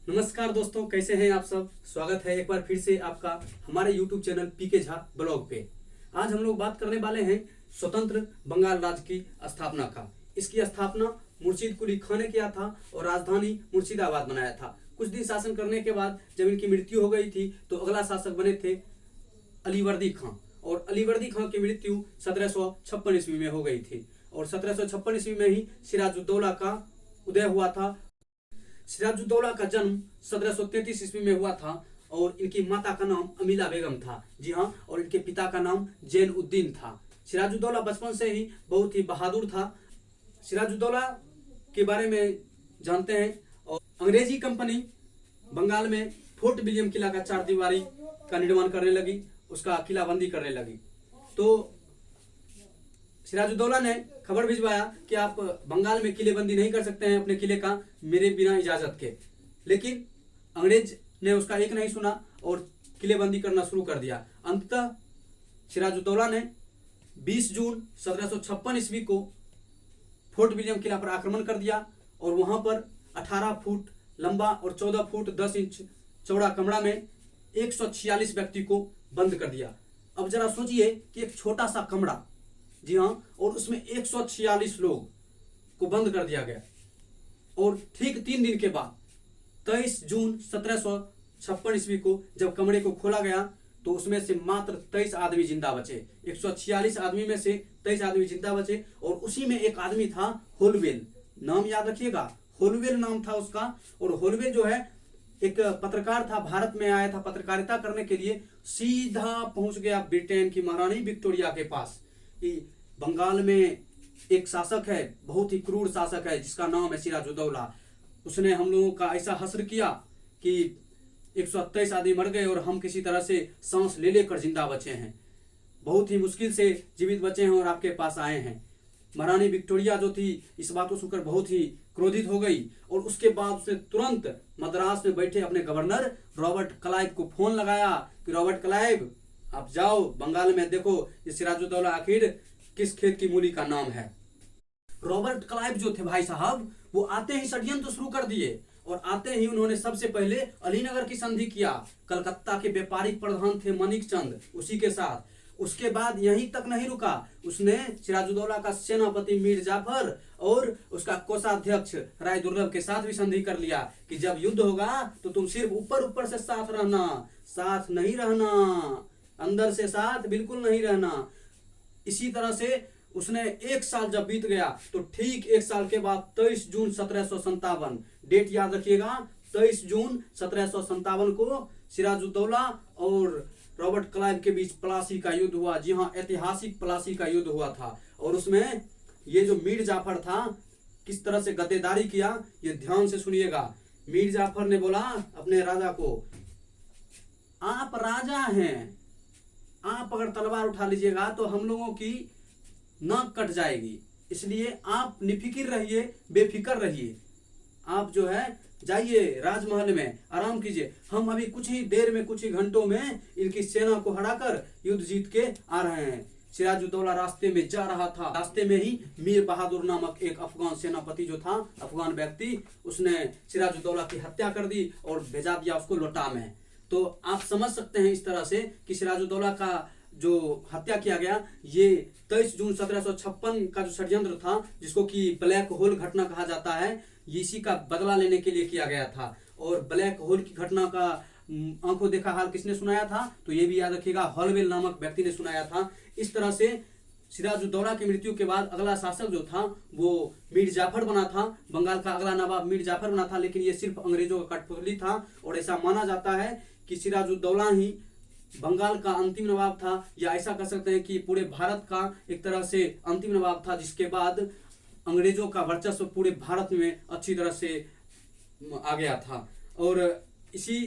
नमस्कार दोस्तों, कैसे हैं आप सब। स्वागत है एक बार फिर से आपका हमारे YouTube channel PK Jha blog पे। आज हम लोग बात करने वाले हैं स्वतंत्र बंगाल राज्य की स्थापना का। इसकी स्थापना मुर्शीद कुली खां ने किया था और राजधानी मुर्शिदाबाद बनाया था। कुछ दिन शासन करने के बाद जब इनकी मृत्यु हो गई थी तो अगला शासक बने थे अलीवर्दी खां, और अलीवर्दी खां की मृत्यु 1756 ईस्वी में हो गई थी और 1756 ईस्वी में ही सिराजुद्दौला का उदय हुआ था। सिराजुद्दौला का जन्म 1733 ईस्वी में हुआ था और इनकी माता का नाम अमीला बेगम था। जी हाँ, और इनके पिता का नाम जैन उद्दीन था। सिराजुद्दौला बचपन से ही बहुत ही बहादुर था। सिराजुद्दौला के बारे में जानते हैं। और अंग्रेजी कंपनी बंगाल में फोर्ट विलियम किला का 4 दीवारी का निर्माण करने लगी, उसका किलाबंदी करने लगी। तो सिराजुद्दौला ने खबर भिजवाया कि आप बंगाल में किलेबंदी नहीं कर सकते हैं अपने किले का मेरे बिना इजाजत के। लेकिन अंग्रेज ने उसका एक नहीं सुना और किलेबंदी करना शुरू कर दिया। अंततः सिराजुद्दौला ने 20 जून 1756 ईस्वी को फोर्ट विलियम किला पर आक्रमण कर दिया और वहां पर 18 फुट लंबा और 14 फुट 10 इंच चौड़ा कमरा में 146 व्यक्ति को बंद कर दिया। अब जरा सोचिए कि एक छोटा सा कमरा, जी हाँ, और उसमें 146 लोग को बंद कर दिया गया। और ठीक 3 दिन के बाद 23 जून 1756 ईस्वी को जब कमरे को खोला गया तो उसमें से मात्र 23 आदमी जिंदा बचे। 146 आदमी में से 23 आदमी जिंदा बचे और उसी में एक आदमी था होलवेल। नाम याद रखिएगा, होलवेल नाम था उसका। और होलवेल जो है एक पत्रकार था, भारत में आया था पत्रकारिता करने के लिए, सीधा पहुंच गया ब्रिटेन की महारानी विक्टोरिया के पास कि बंगाल में एक शासक है, बहुत ही क्रूर शासक है जिसका नाम है सिराजुद्दौला। उसने हम लोगों का ऐसा हश्र किया कि 123 आदमी मर गए और हम किसी तरह से सांस ले लेकर जिंदा बचे हैं, बहुत ही मुश्किल से जीवित बचे हैं और आपके पास आए हैं। महारानी विक्टोरिया जो थी इस बात को सुनकर बहुत ही क्रोधित हो गई और उसके बाद उसने तुरंत मद्रास में बैठे अपने गवर्नर रॉबर्ट क्लाइव को फोन लगाया कि रॉबर्ट क्लाइव, आप जाओ बंगाल में देखो ये सिराजुद्दौला आखिर किस खेत की मूली का नाम है। रॉबर्ट क्लाइव जो थे भाई साहब, वो आते ही षड्यंत्र शुरू कर दिए और आते ही उन्होंने सबसे पहले अलीनगर की संधि किया। कलकत्ता के व्यापारिक प्रधान थे मनिक चंद, उसी के साथ। उसके बाद यहीं तक नहीं रुका, उसने सिराजुद्दौला का सेनापति मीर जाफर और उसका कोषाध्यक्ष राय दुर्लभ के साथ भी संधि कर लिया कि जब युद्ध होगा तो तुम सिर्फ ऊपर ऊपर से साथ रहना, साथ नहीं रहना, अंदर से साथ बिल्कुल नहीं रहना। इसी तरह से उसने 1 साल जब बीत गया तो ठीक 1 साल के बाद 23 जून 1757, डेट याद रखिएगा, 23 जून 1757 को सिराजुद्दौला और रॉबर्ट क्लाइव के बीच प्लासी का युद्ध हुआ। जी हाँ, ऐतिहासिक प्लासी का युद्ध हुआ था। और उसमें ये जो मीर जाफर था किस तरह से गद्देदारी किया ये ध्यान से सुनिएगा। मीर जाफर ने बोला अपने राजा को, आप राजा हैं, आप अगर तलवार उठा लीजिएगा तो हम लोगों की नाक कट जाएगी, इसलिए आप निफिकिर रहिए, बेफिक्र रहिए। आप जो है जाइए राजमहल में आराम कीजिए, हम अभी कुछ ही देर में, कुछ ही घंटों में इनकी सेना को हराकर युद्ध जीत के आ रहे हैं। सिराजुद्दौला रास्ते में जा रहा था, रास्ते में ही मीर बहादुर नामक एक अफगान सेनापति जो था, अफगान व्यक्ति, उसने सिराजुद्दौला की हत्या कर दी और भेजा दिया उसको लोटा में। तो आप समझ सकते हैं इस तरह से कि सिराजुद्दौला का जो हत्या किया गया ये 23 जून 1756 का जो षड्यंत्र था, जिसको कि ब्लैक होल घटना कहा जाता है, इसी का बदला लेने के लिए किया गया था। और ब्लैक होल की घटना का आंखों देखा हाल किसने सुनाया था, तो ये भी याद रखिएगा, हॉलवेल नामक व्यक्ति ने सुनाया था। इस तरह से सिराजुद्दौला की मृत्यु के बाद अगला शासक जो था वो मीर जाफर बना था। बंगाल का अगला नवाब मीर जाफर बना था, लेकिन ये सिर्फ अंग्रेजों का कठपुतली था और ऐसा माना जाता है कि सिराजुद्दौला ही बंगाल का अंतिम नवाब था, या ऐसा कह सकते हैं कि पूरे भारत का एक तरह से अंतिम नवाब था, जिसके बाद अंग्रेजों का वर्चस्व पूरे भारत में अच्छी तरह से आ गया था। और इसी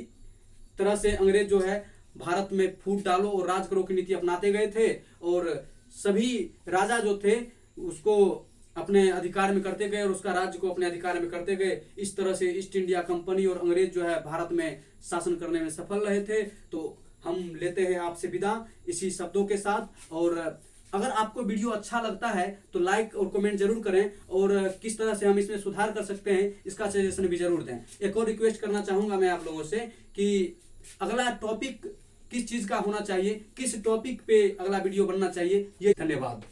तरह से अंग्रेज जो है भारत में फूट डालो और राज करो की नीति अपनाते गए थे और सभी राजा जो थे उसको अपने अधिकार में करते गए और उसका राज्य को अपने अधिकार में करते गए। इस तरह से ईस्ट इंडिया कंपनी और अंग्रेज जो है भारत में शासन करने में सफल रहे थे। तो हम लेते हैं आपसे विदा इसी शब्दों के साथ और अगर आपको वीडियो अच्छा लगता है तो लाइक और कमेंट जरूर करें, और किस तरह से हम इसमें सुधार कर सकते हैं इसका सजेशन भी जरूर दें। एक और रिक्वेस्ट करना चाहूंगा मैं आप लोगों से कि अगला टॉपिक किस चीज का होना चाहिए, किस टॉपिक पे अगला वीडियो बनना चाहिए। ये धन्यवाद।